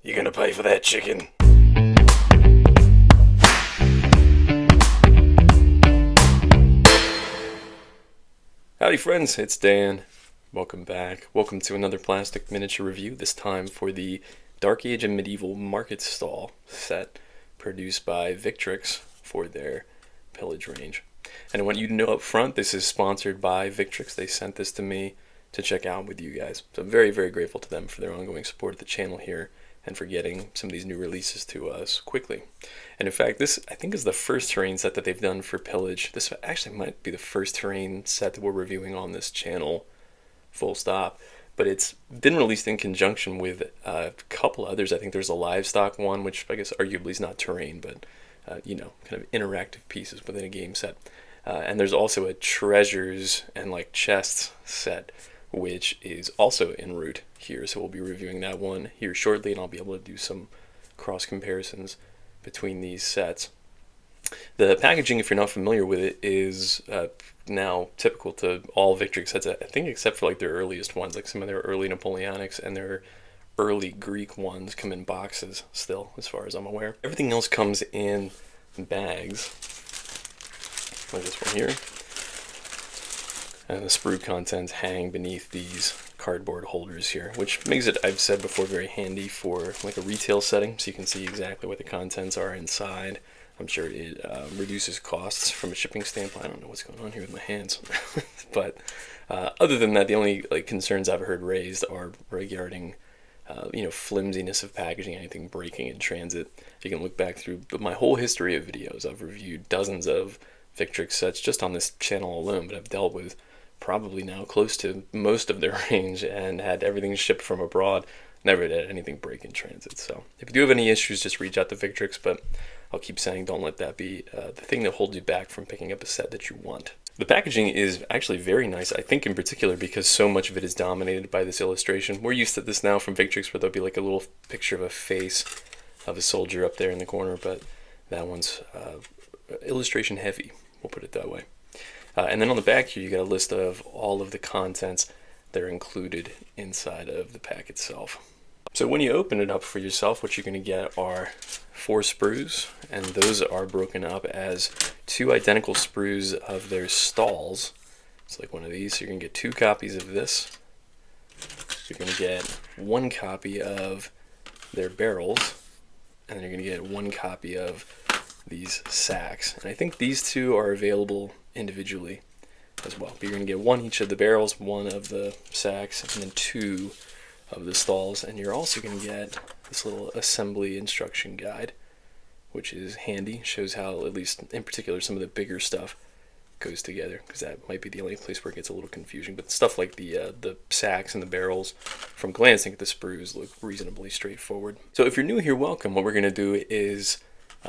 You gonna pay for that chicken? Howdy friends, it's Dan. Welcome back. Welcome to another plastic miniature review, this time for the Dark Age and Medieval Market Stall set produced by Victrix for their pillage range. And I want you to know up front, this is sponsored by Victrix. They sent this to me to check out with you guys. So I'm very, very grateful to them for their ongoing support of the channel here and for getting some of these new releases to us quickly. And in fact, this I think is the first terrain set that they've done for pillage. This actually might be the first terrain set that we're reviewing on this channel, full stop. But it's been released in conjunction with a couple others. I think there's a livestock one, which I guess arguably is not terrain, but you know, kind of interactive pieces within a game set. And there's also a treasures and like chests set, which is also en route here. So we'll be reviewing that one here shortly, and I'll be able to do some cross comparisons between these sets. The packaging, if you're not familiar with it, is now typical to all Victrix sets, I think, except for like their earliest ones, like some of their early Napoleonics and their early Greek ones come in boxes still, as far as I'm aware. Everything else comes in bags, like this one here. And the sprue contents hang beneath these cardboard holders here, which makes it, I've said before, very handy for like a retail setting, so you can see exactly what the contents are inside. I'm sure it reduces costs from a shipping standpoint. I don't know what's going on here with my hands. But other than that, the only like concerns I've heard raised are regarding you know, flimsiness of packaging, anything breaking in transit. You can look back through my whole history of videos. I've reviewed dozens of Victrix sets just on this channel alone, but I've dealt with probably now close to most of their range and had everything shipped from abroad. Never had anything break in transit. So if you do have any issues, just reach out to Victrix, but I'll keep saying don't let that be the thing that holds you back from picking up a set that you want. The packaging is actually very nice, I think, in particular because so much of it is dominated by this illustration. We're used to this now from Victrix, where there'll be like a little picture of a face of a soldier up there in the corner, but that one's illustration heavy, we'll put it that way. And then on the back here, you got a list of all of the contents that are included inside of the pack itself. So when you open it up for yourself, what you're going to get are 4 sprues, and those are broken up as 2 identical sprues of their stalls. It's like one of these. So you're going to get 2 copies of this. You're going to get 1 copy of their barrels, and then you're going to get 1 copy of these sacks. And I think these 2 are available individually as well. But you're going to get 1 each of the barrels, 1 of the sacks, and then 2 of the stalls. And you're also going to get this little assembly instruction guide, which is handy. Shows how, at least in particular, some of the bigger stuff goes together, because that might be the only place where it gets a little confusing. But stuff like the sacks and the barrels, from glancing at the sprues, look reasonably straightforward. So if you're new here, welcome. What we're going to do is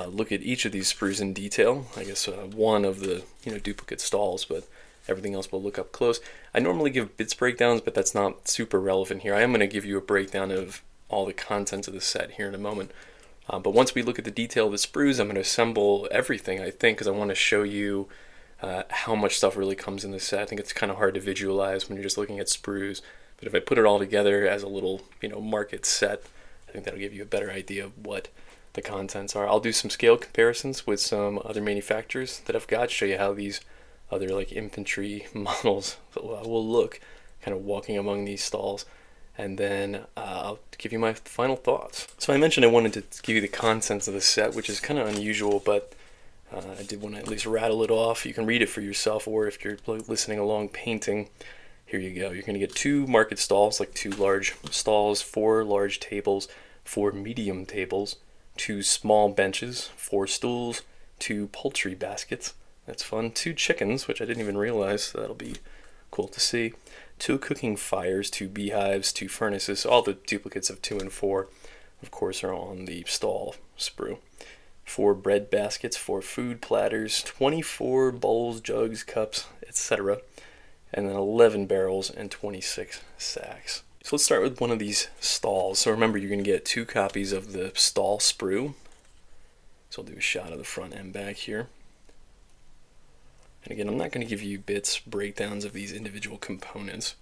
look at each of these sprues in detail. I guess one of the duplicate stalls, but everything else we'll look up close. I normally give bits breakdowns, but that's not super relevant here. I am going to give you a breakdown of all the contents of the set here in a moment. But once we look at the detail of the sprues, I'm going to assemble everything, I think, because I want to show you how much stuff really comes in the set. I think it's kind of hard to visualize when you're just looking at sprues. But if I put it all together as a little market set, I think that'll give you a better idea of what the contents are. I'll do some scale comparisons with some other manufacturers that I've got, show you how these other like infantry models will look kind of walking among these stalls, and then I'll give you my final thoughts. So I mentioned I wanted to give you the contents of the set, which is kind of unusual, but I did want to at least rattle it off. You can read it for yourself, or if you're listening along painting, here you go. You're going to get 2 market stalls, like 2 large stalls, 4 large tables, 4 medium tables, 2 small benches, 4 stools, 2 poultry baskets. That's fun. 2 chickens, which I didn't even realize, so that'll be cool to see. 2 cooking fires, 2 beehives, 2 furnaces. All the duplicates of 2 and 4, of course, are on the stall sprue. 4 bread baskets, 4 food platters, 24 bowls, jugs, cups, etc. And then 11 barrels and 26 sacks. So let's start with one of these stalls. So remember, you're going to get 2 copies of the stall sprue. So I'll do a shot of the front and back here. And again, I'm not going to give you bits breakdowns of these individual components,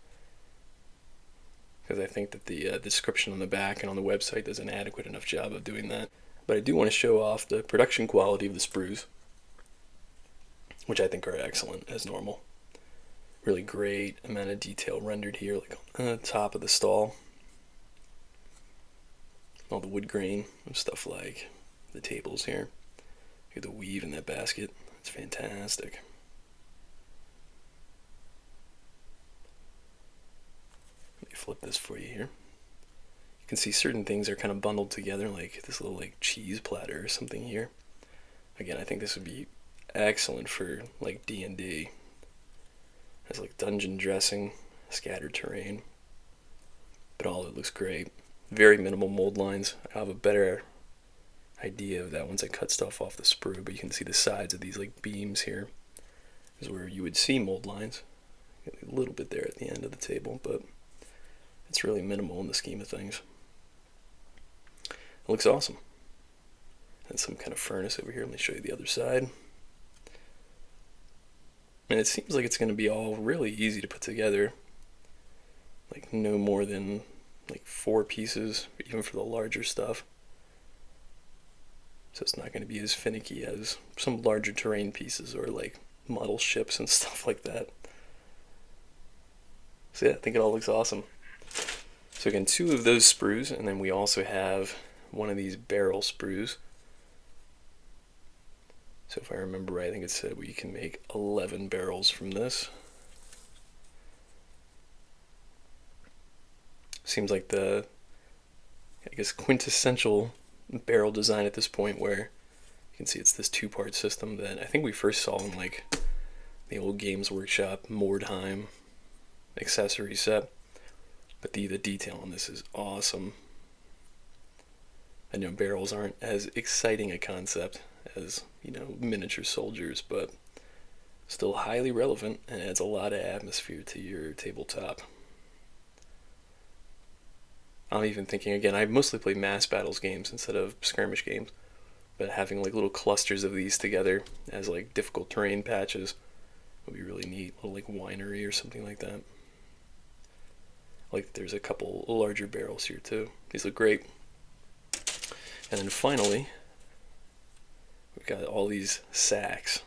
because I think that the description on the back and on the website does an adequate enough job of doing that. But I do want to show off the production quality of the sprues, which I think are excellent as normal. Really great amount of detail rendered here, like on the top of the stall. All the wood grain and stuff like the tables here. Look at the weave in that basket. It's fantastic. Let me flip this for you here. You can see certain things are kind of bundled together, like this little like cheese platter or something here. Again, I think this would be excellent for like D&D. Has like dungeon dressing, scattered terrain, but all it looks great. Very minimal mold lines. I have a better idea of that once I cut stuff off the sprue, but you can see the sides of these like beams here is where you would see mold lines. A little bit there at the end of the table, but it's really minimal in the scheme of things. It looks awesome. And some kind of furnace over here. Let me show you the other side. And it seems like it's going to be all really easy to put together. Like no more than like 4 pieces, even for the larger stuff. So it's not going to be as finicky as some larger terrain pieces or like model ships and stuff like that. So yeah, I think it all looks awesome. So again, 2 of those sprues, and then we also have one of these barrel sprues. So if I remember right, I think it said we can make 11 barrels from this. Seems like the, I guess, quintessential barrel design at this point, where you can see it's this 2-part system that I think we first saw in like the old Games Workshop Mordheim accessory set. But the detail on this is awesome. I know barrels aren't as exciting a concept as, you know, miniature soldiers, but still highly relevant and adds a lot of atmosphere to your tabletop. I'm even thinking, again, I mostly play mass battles games instead of skirmish games, but having like little clusters of these together as like difficult terrain patches would be really neat. A little like winery or something like that. Like there's a couple larger barrels here too. These look great. And then finally, we've got all these sacks.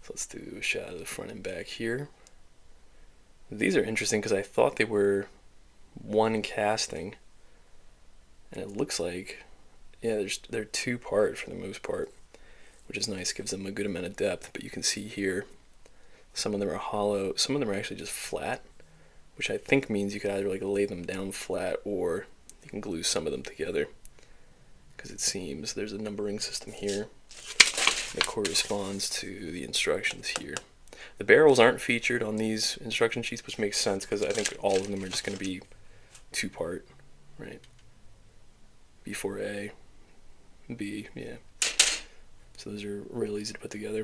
So let's do a shot of the front and back here. These are interesting because I thought they were one casting, and it looks like, yeah, they're 2-part for the most part, which is nice. Gives them a good amount of depth. But you can see here, some of them are hollow, some of them are actually just flat, which I think means you could either like lay them down flat or you can glue some of them together, because it seems there's a numbering system here that corresponds to the instructions here. The barrels aren't featured on these instruction sheets, which makes sense because I think all of them are just going to be 2-part, right? Before A, B, yeah. So those are real easy to put together.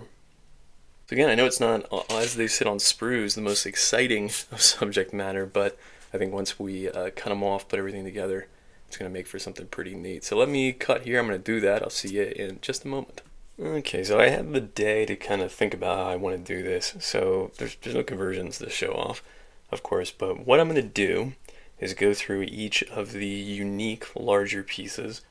So again, I know it's not, as they sit on sprues, the most exciting of subject matter, but I think once we cut them off, put everything together, it's going to make for something pretty neat. So let me cut here. I'm going to do that. I'll see you in just a moment. Okay, so I had the day to kind of think about how I want to do this. So there's no conversions to show off, of course, but what I'm going to do is go through each of the unique larger pieces,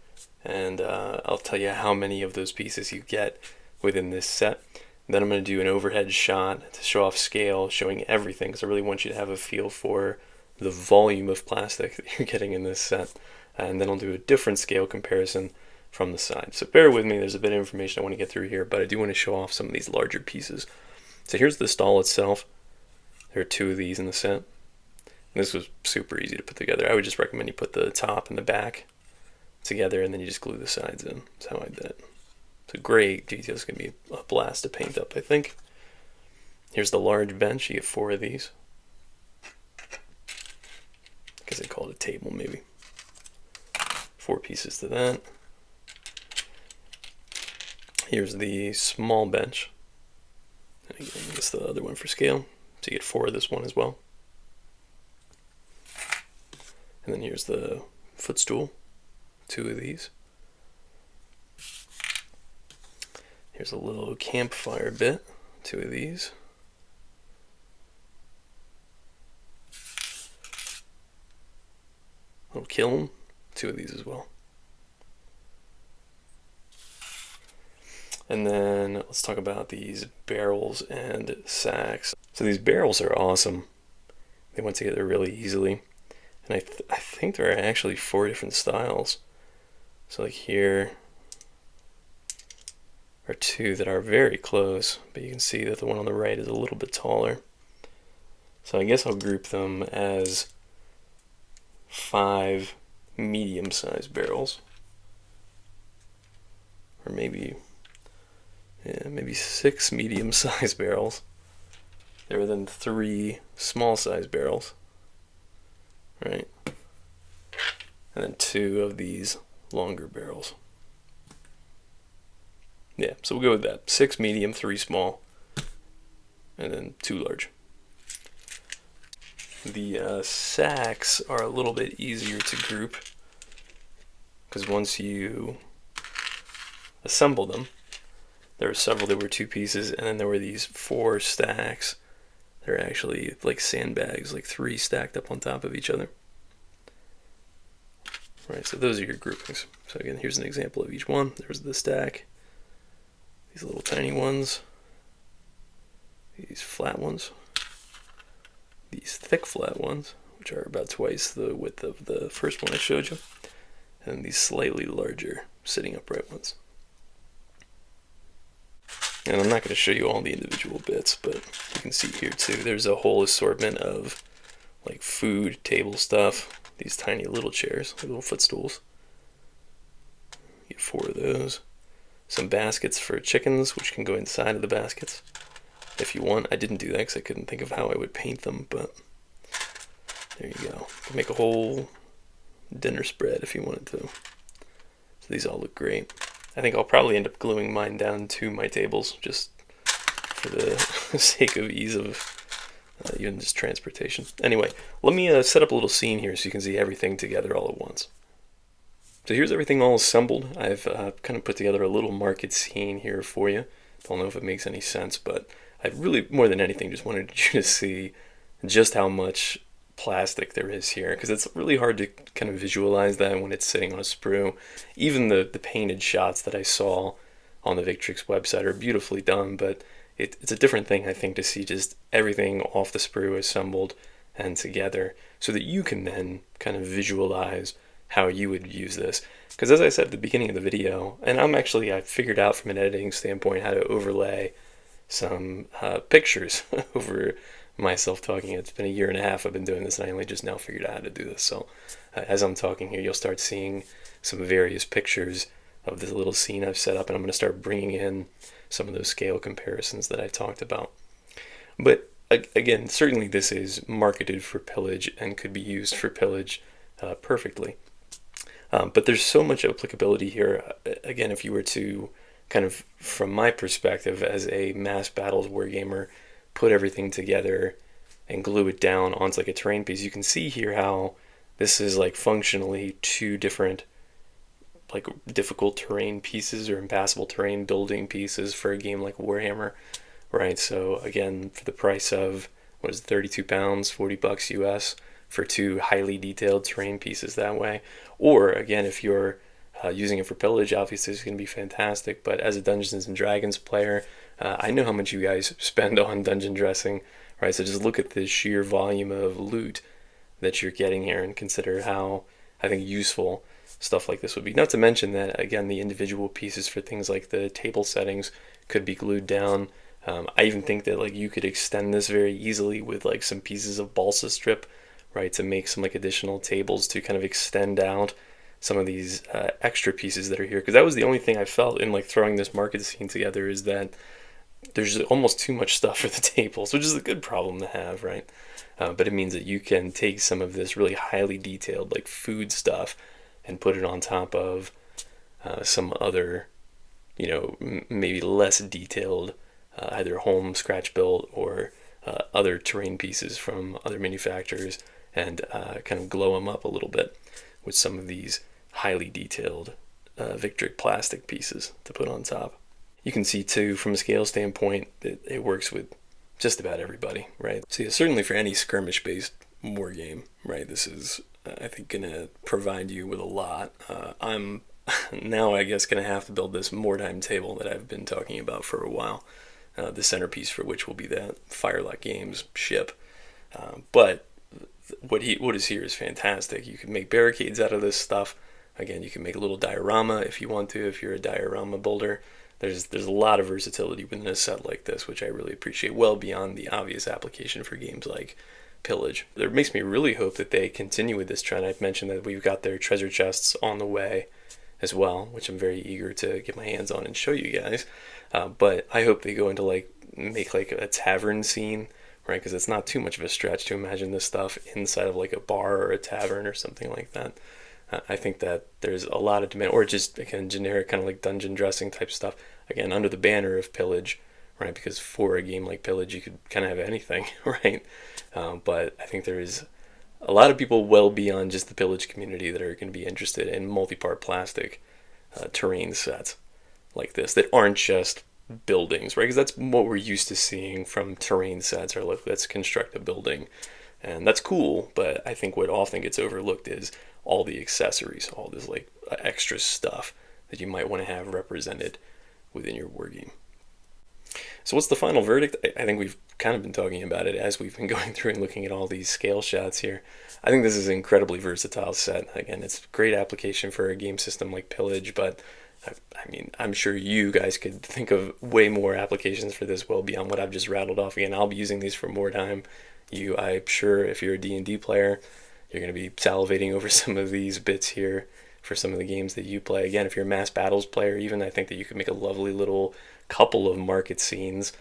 and I'll tell you how many of those pieces you get within this set. Then I'm going to do an overhead shot to show off scale, showing everything, because I really want you to have a feel for the volume of plastic that you're getting in this set. And then I'll do a different scale comparison from the side. So bear with me, there's a bit of information I want to get through here, but I do want to show off some of these larger pieces. So here's the stall itself. There are 2 of these in the set. And this was super easy to put together. I would just recommend you put the top and the back together, and then you just glue the sides in. That's how I did it. So great detail. It's going to be a blast to paint up, I think. Here's the large bench. You get 4 of these. I guess they call it a table, maybe. 4 pieces to that. Here's the small bench. And again, it's the other one for scale. So you get 4 of this one as well. And then here's the footstool. 2 of these. Here's a little campfire bit, 2 of these. little kiln, 2 of these as well. And then let's talk about these barrels and sacks. So these barrels are awesome. They went together really easily. And I think there are actually 4 different styles. So like here are 2 that are very close, but you can see that the one on the right is a little bit taller. So I guess I'll group them as 5 medium-sized barrels, or maybe 6 medium-sized barrels. There were then 3 small-sized barrels, right? And then 2 of these longer barrels. Yeah, so we'll go with that. 6 medium, 3 small, and then 2 large. The sacks are a little bit easier to group, because once you assemble them, there were several that were 2 pieces, and then there were these 4 stacks. They're actually like sandbags, like 3 stacked up on top of each other. Right, so those are your groupings. So again, here's an example of each one. There's the stack, these little tiny ones, these flat ones, these thick flat ones, which are about twice the width of the first one I showed you, and these slightly larger sitting upright ones. And I'm not going to show you all the individual bits, but you can see here too, there's a whole assortment of like food table stuff, these tiny little chairs, like little footstools. Get 4 of those. Some baskets for chickens, which can go inside of the baskets if you want. I didn't do that because I couldn't think of how I would paint them, but there you go. You can make a whole dinner spread if you wanted to. So these all look great. I think I'll probably end up gluing mine down to my tables just for the sake of ease of even just transportation. Anyway, let me set up a little scene here so you can see everything together all at once. So here's everything all assembled. I've kind of put together a little market scene here for you. Don't know if it makes any sense, but I really, more than anything, just wanted you to see just how much plastic there is here, because it's really hard to kind of visualize that when it's sitting on a sprue. Even the painted shots that I saw on the Victrix website are beautifully done, but it's a different thing, I think, to see just everything off the sprue assembled and together so that you can then kind of visualize how you would use this. Because as I said at the beginning of the video, and I figured out from an editing standpoint how to overlay some pictures over myself talking. It's been 1.5 years I've been doing this, and I only just now figured out how to do this. So as I'm talking here, you'll start seeing some various pictures of this little scene I've set up, and I'm going to start bringing in some of those scale comparisons that I talked about. But again, certainly this is marketed for pillage and could be used for pillage perfectly. But there's so much applicability here. Again, if you were to kind of, from my perspective as a mass battles wargamer, put everything together and glue it down onto like a terrain piece, you can see here how this is like functionally 2 different like difficult terrain pieces or impassable terrain building pieces for a game like Warhammer, right? So again, for the price of, what is it, 32 pounds, 40 bucks US for 2 highly detailed terrain pieces that way. Or again, if you're using it for pillage, obviously it's going to be fantastic, but as a Dungeons and Dragons player, I know how much you guys spend on dungeon dressing, right? So just look at the sheer volume of loot that you're getting here and consider how, I think, useful stuff like this would be. Not to mention that, again, the individual pieces for things like the table settings could be glued down. I even think that like you could extend this very easily with like some pieces of balsa strip, right, to make some like additional tables to kind of extend out some of these extra pieces that are here. Because that was the only thing I felt in like throwing this market scene together, is that there's almost too much stuff for the tables, which is a good problem to have, right? But it means that you can take some of this really highly detailed like food stuff and put it on top of some other, you know, maybe less detailed either home scratch built or other terrain pieces from other manufacturers, and kind of glow them up a little bit with some of these highly detailed Victrix plastic pieces to put on top. You can see too, from a scale standpoint, that it works with just about everybody, right? So yeah, certainly for any skirmish-based war game, right? This is, I think, going to provide you with a lot. I'm now, I guess, going to have to build this wartime table that I've been talking about for a while. The centerpiece for which will be that Firelight Games ship. But what is here is fantastic. You can make barricades out of this stuff. Again, you can make a little diorama if you want to, if you're a diorama builder. There's a lot of versatility within a set like this, which I really appreciate, well beyond the obvious application for games like Pillage. It makes me really hope that they continue with this trend. I've mentioned that we've got their treasure chests on the way as well, which I'm very eager to get my hands on and show you guys. But I hope they go into make like a tavern scene, right? Because it's not too much of a stretch to imagine this stuff inside of like a bar or a tavern or something like that. I think that there's a lot of demand, or just again generic kind of like dungeon dressing type stuff. Again, under the banner of Pillage, right? Because for a game like Pillage, you could kind of have anything, right? But I think there is a lot of people well beyond just the Pillage community that are going to be interested in multi-part plastic terrain sets like this that aren't just buildings, right? Because that's what we're used to seeing from terrain sets, or like let's construct a building, and that's cool. But I think what often gets overlooked is all the accessories, all this like extra stuff that you might want to have represented within your war game. So what's the final verdict? I think we've kind of been talking about it as we've been going through and looking at all these scale shots here. I think this is an incredibly versatile set. Again, it's a great application for a game system like Pillage, but I mean, I'm sure you guys could think of way more applications for this well beyond what I've just rattled off. Again, I'll be using these for more time. I'm sure if you're a D&D player, you're going to be salivating over some of these bits here for some of the games that you play. Again, if you're a mass battles player, even, I think that you could make a lovely little couple of market scenes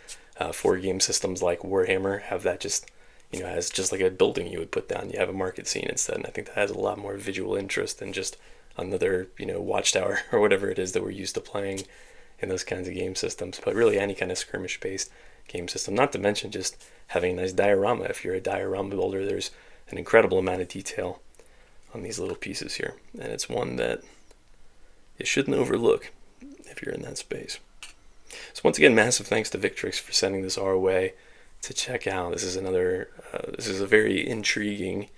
for game systems like Warhammer. Have that just, as just like a building you would put down. You have a market scene instead, and I think that has a lot more visual interest than just another, watchtower or whatever it is that we're used to playing in those kinds of game systems. But really, any kind of skirmish-based game system. Not to mention just having a nice diorama. If you're a diorama builder, there's an incredible amount of detail on these little pieces here, and it's one that you shouldn't overlook if you're in that space. So once again, massive thanks to Victrix for sending this our way to check out. This is a very intriguing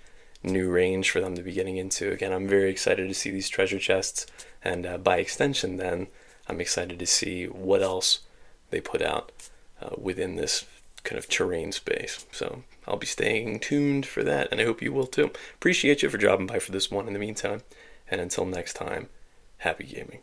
new range for them to be getting into. Again, I'm very excited to see these treasure chests, and by extension then, I'm excited to see what else they put out within this kind of terrain space. So I'll be staying tuned for that, and I hope you will too. Appreciate you for dropping by for this one in the meantime, and until next time, happy gaming.